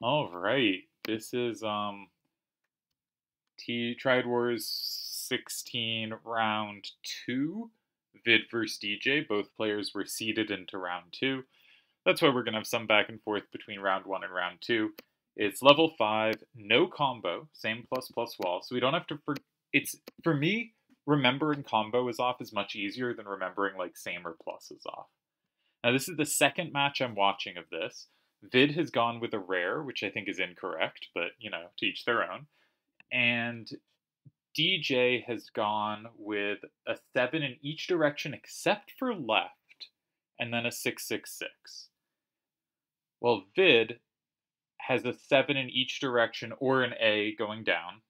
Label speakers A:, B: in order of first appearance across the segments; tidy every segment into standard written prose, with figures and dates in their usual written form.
A: All right. This is Triad Wars 16 round 2. Vid versus DJ. Both players were seeded into round 2. That's why we're going to have some back and forth between round 1 and round 2. It's level 5, no combo, same plus plus wall. So we don't have to it's for me, remembering combo is off is much easier than remembering like same or plus is off. Now, this is the second match I'm watching of this. Vid has gone with a rare, which I think is incorrect, but, to each their own. And DJ has gone with a 7 in each direction except for left, and then a 666. Well, Vid has a 7 in each direction or an A going down.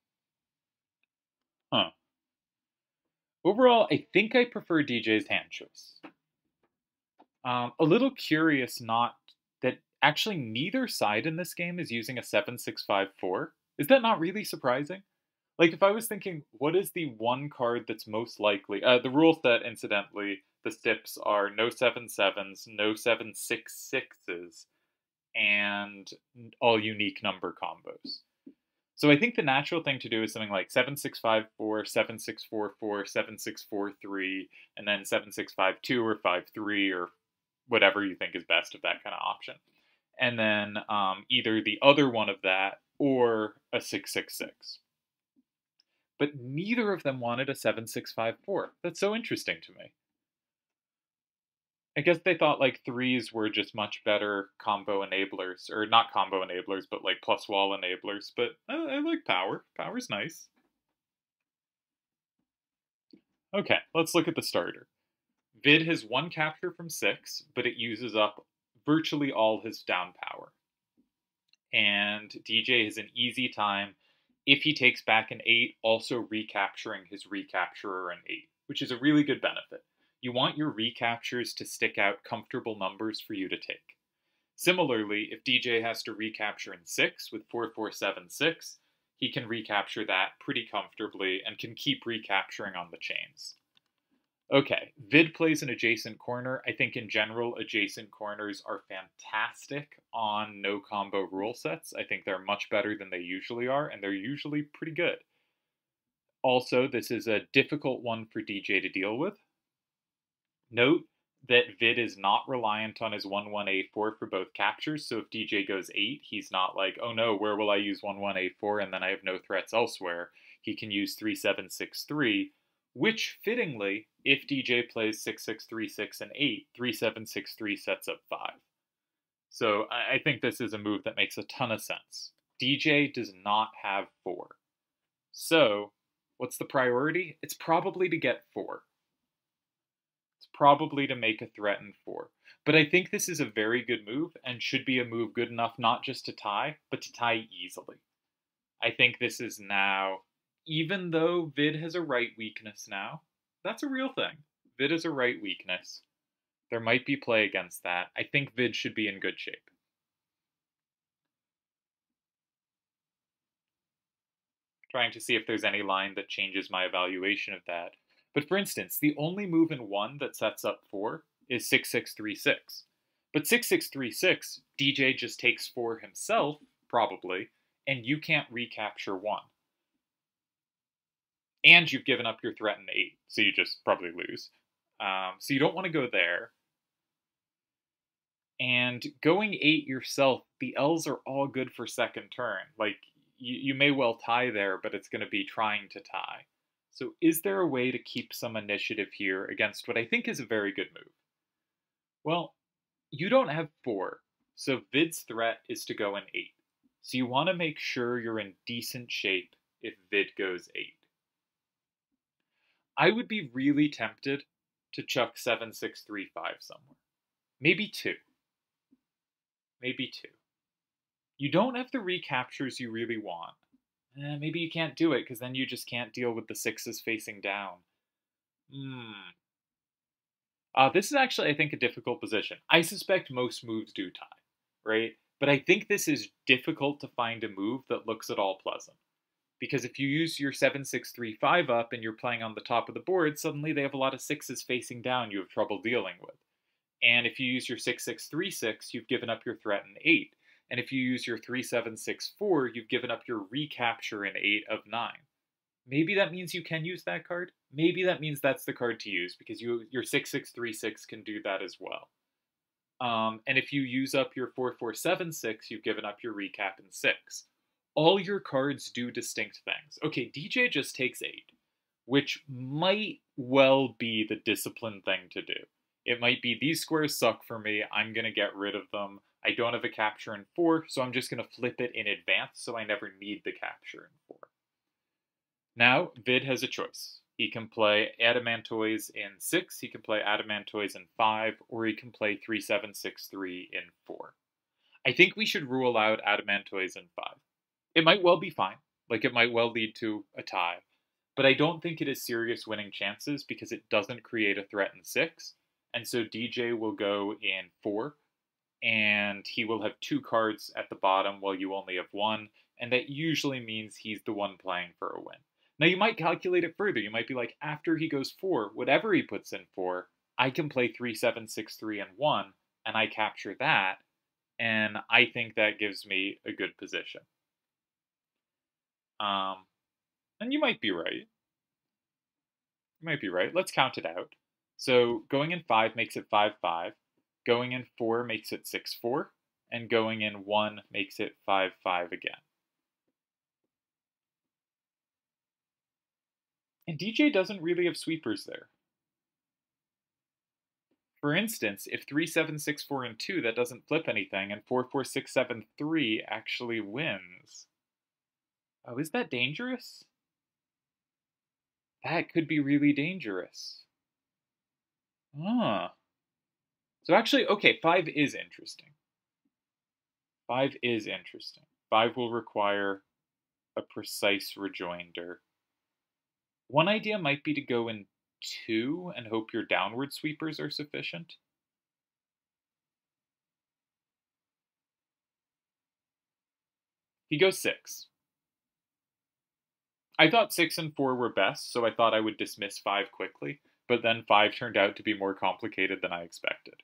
A: Huh. Overall, I think I prefer DJ's hand choice. A little curious not that actually neither side in this game is using a 7-6-5-4. Is that not really surprising? Like, if I was thinking, what is the one card that's most likely? The rule set, incidentally, the stips are no 7-7s, no 7-6-6s, and all unique number combos. So I think the natural thing to do is something like 7-6-5-4, 7-6-4-4, 7-6-4-3, and then 7-6-5-2 or 5-3 or whatever you think is best of that kind of option. And then either the other one of that or a 6-6-6. But neither of them wanted a 7-6-5-4. That's so interesting to me. I guess they thought like threes were just much better combo enablers, or not combo enablers, but like plus wall enablers. But I like power. Power's nice. Okay, let's look at the starter. Vid has one capture from 6, but it uses up virtually all his down power. And DJ has an easy time if he takes back an 8, also recapturing his recapturer an 8, which is a really good benefit. You want your recaptures to stick out comfortable numbers for you to take. Similarly, if DJ has to recapture in 6 with 4-4-7-6, he can recapture that pretty comfortably and can keep recapturing on the chains. Okay, Vid plays an adjacent corner. I think in general, adjacent corners are fantastic on no combo rule sets. I think they're much better than they usually are, and they're usually pretty good. Also, this is a difficult one for DJ to deal with. Note that Vid is not reliant on his 1-1-A4 for both captures, so if DJ goes 8, he's not like, oh no, where will I use 1-1-A4 and then I have no threats elsewhere. He can use 3-7-6-3, which, fittingly, if DJ plays 6-6-3-6 and 8, 3-7-6-3 sets up 5. So I think this is a move that makes a ton of sense. DJ does not have 4. So, what's the priority? It's probably to get 4. It's probably to make a threat in 4. But I think this is a very good move and should be a move good enough not just to tie, but to tie easily. I think this is now, even though Vid has a right weakness now, that's a real thing. Vid is a right weakness. There might be play against that. I think Vid should be in good shape. Trying to see if there's any line that changes my evaluation of that. But for instance, the only move in 1 that sets up 4 is 6-6-3-6. But 6-6-3-6, DJ just takes 4 himself, probably, and you can't recapture 1. And you've given up your threat in 8, so you just probably lose. So you don't want to go there. And going 8 yourself, the L's are all good for second turn. Like, you may well tie there, but it's going to be trying to tie. So is there a way to keep some initiative here against what I think is a very good move? Well, you don't have 4, so Vid's threat is to go in 8. So you want to make sure you're in decent shape if Vid goes 8. I would be really tempted to chuck 7-6-3-5 somewhere. Maybe 2. Maybe 2. You don't have the recaptures you really want. Maybe you can't do it because then you just can't deal with the 6s facing down. This is actually, I think, a difficult position. I suspect most moves do tie, right? But I think this is difficult to find a move that looks at all pleasant. Because if you use your 7-6-3-5 up and you're playing on the top of the board, suddenly they have a lot of 6s facing down you have trouble dealing with. And if you use your 6-6-3-6, you've given up your threat in 8. and if you use your 3764, you've given up your recapture in 8 of 9. Maybe that means you can use that card. Maybe that means that's the card to use, because your 6636 can do that as well. And if you use up your 4476, you've given up your recap in 6. All your cards do distinct things. Okay, DJ just takes 8, which might well be the disciplined thing to do. It might be, these squares suck for me, I'm going to get rid of them. I don't have a capture in 4, so I'm just going to flip it in advance so I never need the capture in 4. Now, Vid has a choice. He can play Adamantoise in 6, he can play Adamantoise in 5, or he can play 3763 in 4. I think we should rule out Adamantoise in 5. It might well be fine, like it might well lead to a tie, but I don't think it has serious winning chances because it doesn't create a threat in 6, and so DJ will go in 4, and he will have 2 cards at the bottom while you only have 1, and that usually means he's the one playing for a win. Now, you might calculate it further. You might be like, after he goes 4, whatever he puts in 4, I can play 3763 and 1, and I capture that, and I think that gives me a good position. And you might be right. You might be right. Let's count it out. So going in 5 makes it 5-5, going in 4 makes it 6-4, and going in 1 makes it 5-5 again. And DJ doesn't really have sweepers there. For instance, if 3764 and 2, that doesn't flip anything, and 44673 actually wins. Oh, is that dangerous? That could be really dangerous. So actually, okay, 5 is interesting. 5 is interesting. 5 will require a precise rejoinder. One idea might be to go in 2 and hope your downward sweepers are sufficient. He goes 6. I thought 6 and 4 were best, so I thought I would dismiss 5 quickly, but then 5 turned out to be more complicated than I expected.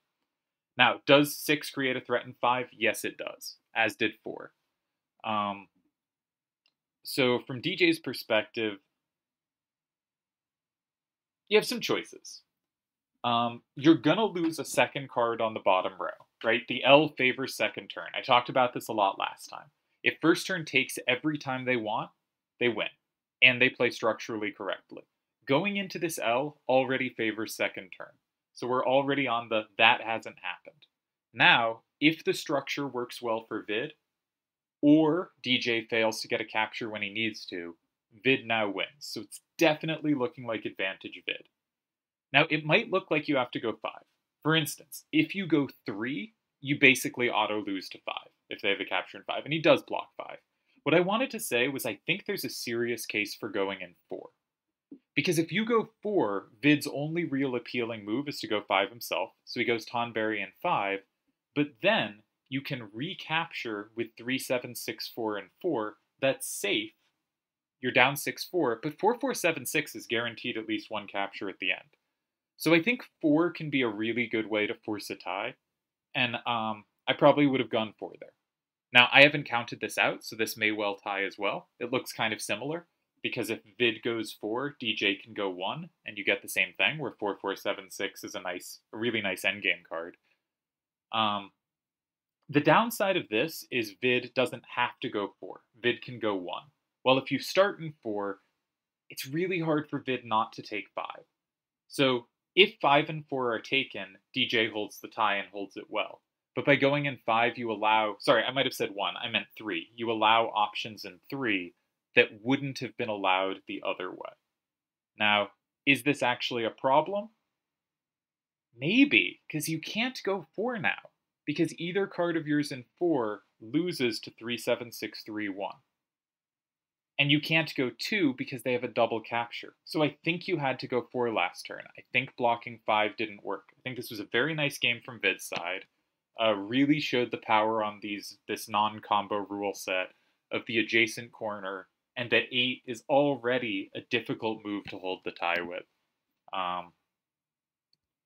A: Now, does 6 create a threat in 5? Yes, it does, as did 4. So from DJ's perspective, you have some choices. You're gonna lose a second card on the bottom row, right? The L favors second turn. I talked about this a lot last time. If first turn takes every time they want, they win, and they play structurally correctly. Going into this L already favors second turn. So we're already on the that hasn't happened. Now, if the structure works well for Vid, or DJ fails to get a capture when he needs to, Vid now wins. So it's definitely looking like advantage Vid. Now, it might look like you have to go 5. For instance, if you go 3, you basically auto-lose to 5 if they have a capture in 5, and he does block 5. What I wanted to say was I think there's a serious case for going in 4. Because if you go 4, Vid's only real appealing move is to go 5 himself, so he goes Tonberry in 5, but then you can recapture with 3764 and 4, that's safe. You're down 6-4, but 4476 is guaranteed at least 1 capture at the end. So I think 4 can be a really good way to force a tie, and I probably would have gone 4 there. Now, I haven't counted this out, so this may well tie as well. It looks kind of similar, because if Vid goes 4, DJ can go 1, and you get the same thing, where 4476 is a really nice endgame card. The downside of this is Vid doesn't have to go 4. Vid can go 1. Well, if you start in 4, it's really hard for Vid not to take 5. So if 5 and 4 are taken, DJ holds the tie and holds it well. But by going in 5, you allow... Sorry, I might have said 1. I meant 3. You allow options in 3 that wouldn't have been allowed the other way. Now, is this actually a problem? Maybe, because you can't go 4 now, because either card of yours in 4 loses to 3761. And you can't go 2 because they have a double capture. So I think you had to go 4 last turn. I think blocking 5 didn't work. I think this was a very nice game from Vid's side. Really showed the power on this non-combo rule set of the adjacent corner, and that 8 is already a difficult move to hold the tie with. I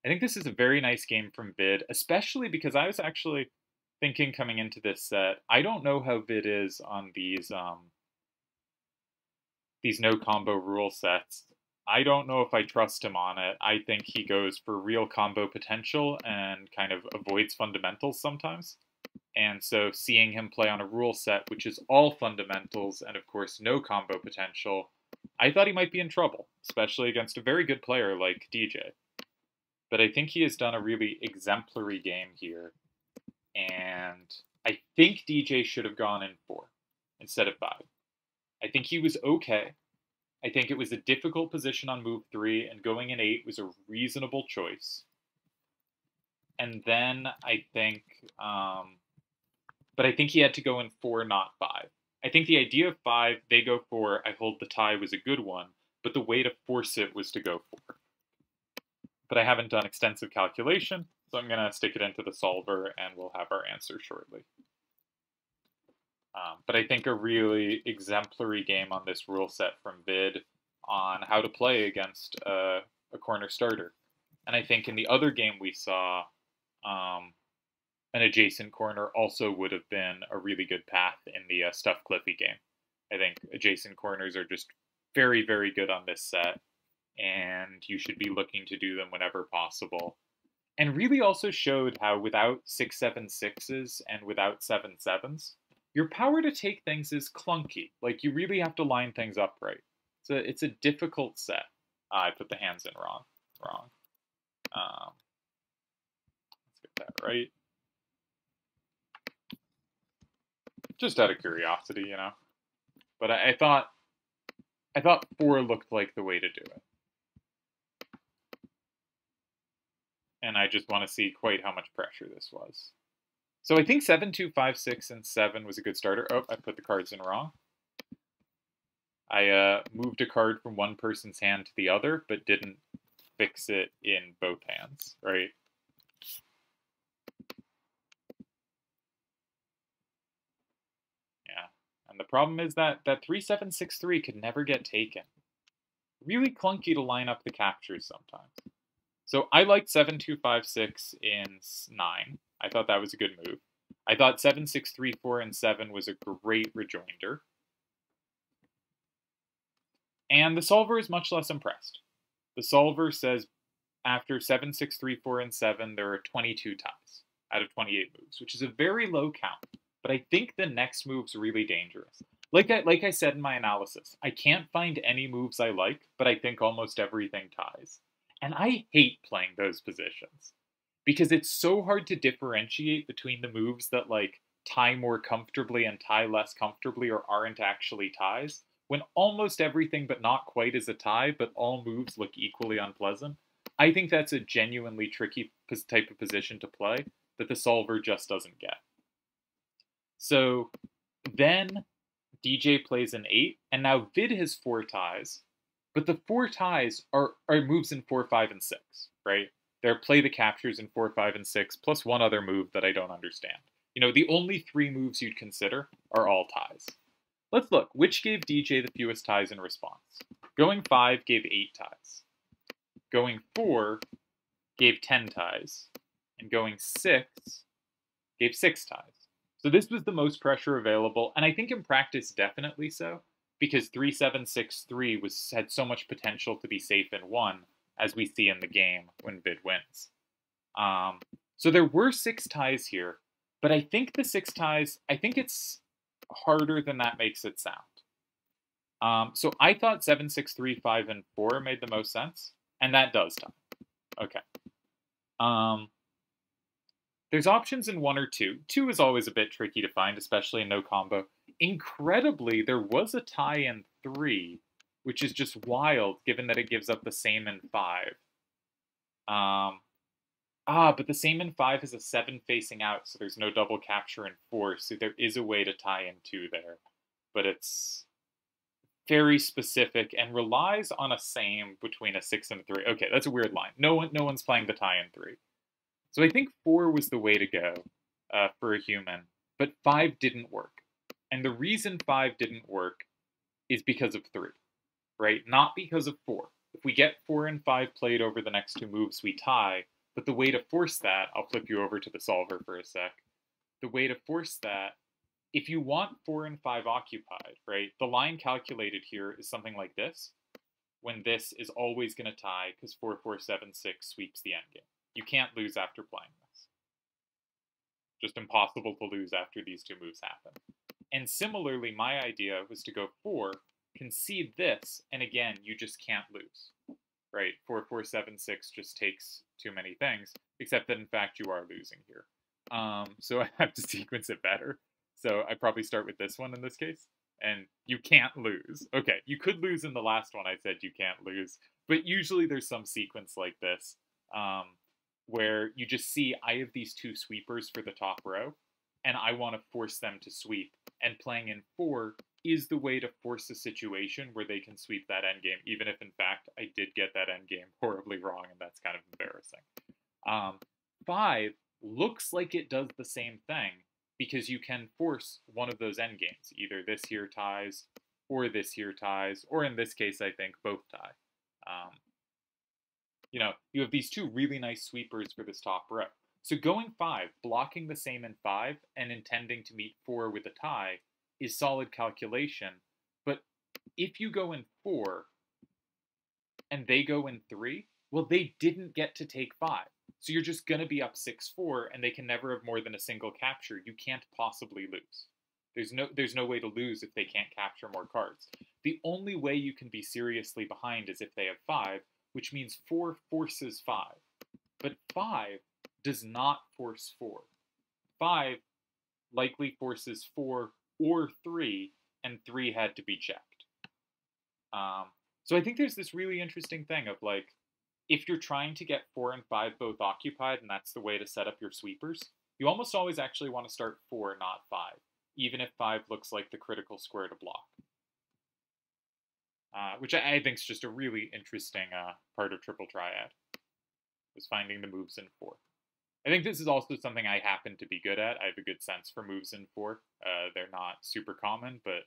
A: think this is a very nice game from Vid, especially because I was actually thinking coming into this set, I don't know how Vid is on these no combo rule sets. I don't know if I trust him on it. I think he goes for real combo potential and kind of avoids fundamentals sometimes. And so seeing him play on a rule set, which is all fundamentals and of course no combo potential, I thought he might be in trouble, especially against a very good player like DJ. But I think he has done a really exemplary game here. And I think DJ should have gone in 4 instead of 5. I think he was okay. I think it was a difficult position on move 3, and going in 8 was a reasonable choice. And then I think, but I think he had to go in 4, not 5. I think the idea of 5, they go 4, I hold the tie was a good one, but the way to force it was to go 4. But I haven't done extensive calculation, so I'm going to stick it into the solver and we'll have our answer shortly. But I think a really exemplary game on this rule set from Vid on how to play against a corner starter. And I think in the other game we saw, an adjacent corner also would have been a really good path in the Stuff Cliffy game. I think adjacent corners are just very, very good on this set, and you should be looking to do them whenever possible. And really also showed how without 6/7/6s and without 7/7s, your power to take things is clunky. Like, you really have to line things up right. So it's a difficult set. I put the hands in wrong. Let's get that right. Just out of curiosity, you know. But I thought 4 looked like the way to do it. And I just want to see quite how much pressure this was. So I think 7, 2, 5, 6, and 7 was a good starter. Oh, I put the cards in wrong. I moved a card from one person's hand to the other, but didn't fix it in both hands, right? Yeah, and the problem is that 3/7/6/3 could never get taken. Really clunky to line up the captures sometimes. So I liked 7, 2, 5, 6 in 9. I thought that was a good move. I thought 7, 6, 3, 4, and 7 was a great rejoinder. And the solver is much less impressed. The solver says after 7, 6, 3, 4, and 7, there are 22 ties out of 28 moves, which is a very low count. But I think the next move's really dangerous. Like I said in my analysis, I can't find any moves I like, but I think almost everything ties. And I hate playing those positions because it's so hard to differentiate between the moves that like tie more comfortably and tie less comfortably or aren't actually ties, when almost everything but not quite is a tie, but all moves look equally unpleasant. I think that's a genuinely tricky type of position to play that the solver just doesn't get. So then DJ plays an 8, and now Vid has 4 ties, but the 4 ties are moves in 4, 5, and 6, right? They're play the captures in 4, 5, and 6, plus one other move that I don't understand. You know, the only 3 moves you'd consider are all ties. Let's look. Which gave DJ the fewest ties in response? Going 5 gave 8 ties. Going 4 gave 10 ties. And going 6 gave 6 ties. So this was the most pressure available, and I think in practice definitely so, because 3/7/6/3 had so much potential to be safe in 1, as we see in the game when Vid wins. So there were 6 ties here, but I think the 6 ties, I think it's harder than that makes it sound. So I thought 7, 6, 3, 5, and 4 made the most sense, and that does tie. Okay. There's options in 1 or 2. 2 is always a bit tricky to find, especially in no combo. Incredibly, there was a tie in 3, which is just wild, given that it gives up the same in 5. But the same in 5 has a 7 facing out, so there's no double capture in 4, so there is a way to tie in 2 there. But it's very specific and relies on a same between a 6 and a 3. Okay, that's a weird line. No one's playing the tie in 3. So I think 4 was the way to go for a human, but 5 didn't work. And the reason 5 didn't work is because of 3, right? Not because of 4. If we get 4 and 5 played over the next 2 moves, we tie, but the way to force that, I'll flip you over to the solver for a sec. the way to force that, if you want 4 and 5 occupied, right, the line calculated here is something like this, when this is always going to tie because 4, 4, 7, 6 sweeps the endgame. You can't lose after playing this. Just impossible to lose after these two moves happen. And similarly, my idea was to go 4, concede this, and again, you just can't lose. Right? 4, 4, 7, 6 just takes too many things, except that in fact you are losing here. So I have to sequence it better. So I probably start with this one in this case. And you can't lose. Okay, you could lose in the last one I said you can't lose. But usually there's some sequence like this where you just see I have these two sweepers for the top row, and I want to force them to sweep. And playing in 4 is the way to force a situation where they can sweep that endgame, even if in fact I did get that endgame horribly wrong, and that's kind of embarrassing. 5 looks like it does the same thing, because you can force one of those endgames. Either this here ties, or this here ties, or in this case, I think both tie. You have these two really nice sweepers for this top row. So going 5, blocking the same in 5, and intending to meet 4 with a tie is solid calculation. But if you go in 4, and they go in 3, well, they didn't get to take 5. So you're just going to be up 6-4, and they can never have more than a single capture. You can't possibly lose. There's no way to lose if they can't capture more cards. The only way you can be seriously behind is if they have 5, which means 4 forces 5. But 5 does not force 4. 5 likely forces 4 or 3, and 3 had to be checked. So I think there's this really interesting thing of like, if you're trying to get 4 and 5 both occupied, and that's the way to set up your sweepers, you almost always actually want to start 4, not 5, even if 5 looks like the critical square to block. Which I think is just a really interesting part of Triple Triad, was finding the moves in 4. I think this is also something I happen to be good at. I have a good sense for moves in 4. They're not super common, but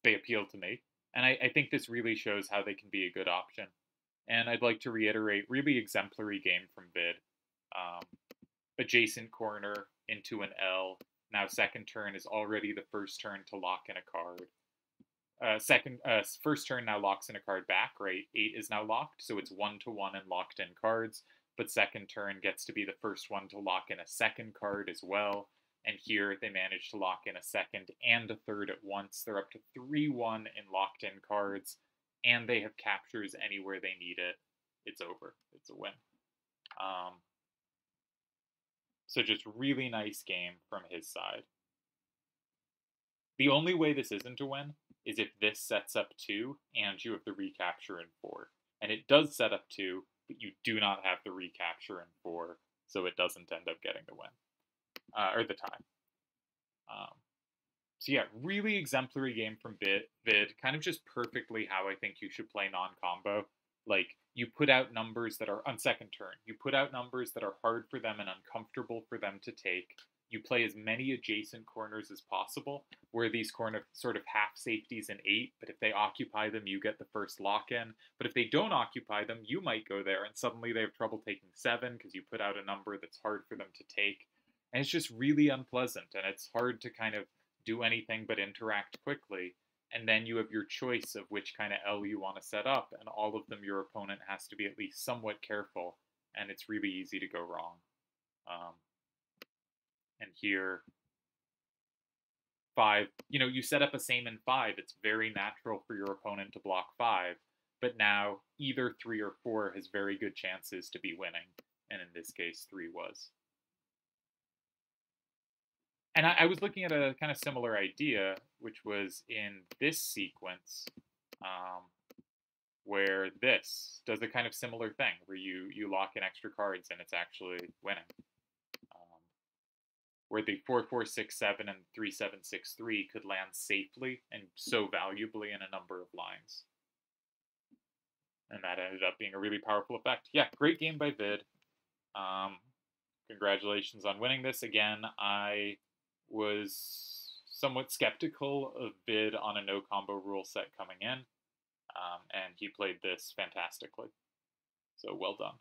A: they appeal to me. And I think this really shows how they can be a good option. And I'd like to reiterate, really exemplary game from Vid. Adjacent corner into an L. Now second turn is already the first turn to lock in a card. First turn now locks in a card back, right? 8 is now locked, so it's 1-1 and locked in cards. But second turn gets to be the first one to lock in a second card as well. And here they manage to lock in a second and a third at once. They're up to 3-1 in locked in cards, and they have captures anywhere they need it. It's over. It's a win. So just really nice game from his side. The only way this isn't a win is if this sets up 2 and you have the recapture in 4. And it does set up 2, but you do not have the recapture in 4, so it doesn't end up getting the win. Or the tie. So yeah, really exemplary game from Vid. Kind of just perfectly how I think you should play non-combo. Like, you put out numbers that are, on second turn, you put out numbers that are hard for them and uncomfortable for them to take. You play as many adjacent corners as possible, where these corner sort of half safeties in 8, but if they occupy them, you get the first lock-in. But if they don't occupy them, you might go there, and suddenly they have trouble taking 7, because you put out a number that's hard for them to take. And it's just really unpleasant, and it's hard to kind of do anything but interact quickly. And then you have your choice of which kind of L you want to set up, and all of them your opponent has to be at least somewhat careful, and it's really easy to go wrong. And here, 5, you set up a same in 5, it's very natural for your opponent to block 5, but now either 3 or 4 has very good chances to be winning, and in this case, 3 was. And I was looking at a kind of similar idea, which was in this sequence, where this does a kind of similar thing, where you lock in extra cards and it's actually winning. Where the 4-4-6-7 and 3-7-6-3 could land safely and so valuably in a number of lines. And that ended up being a really powerful effect. Yeah, great game by Vid. Congratulations on winning this. Again, I was somewhat skeptical of Vid on a no-combo rule set coming in, and he played this fantastically. So well done.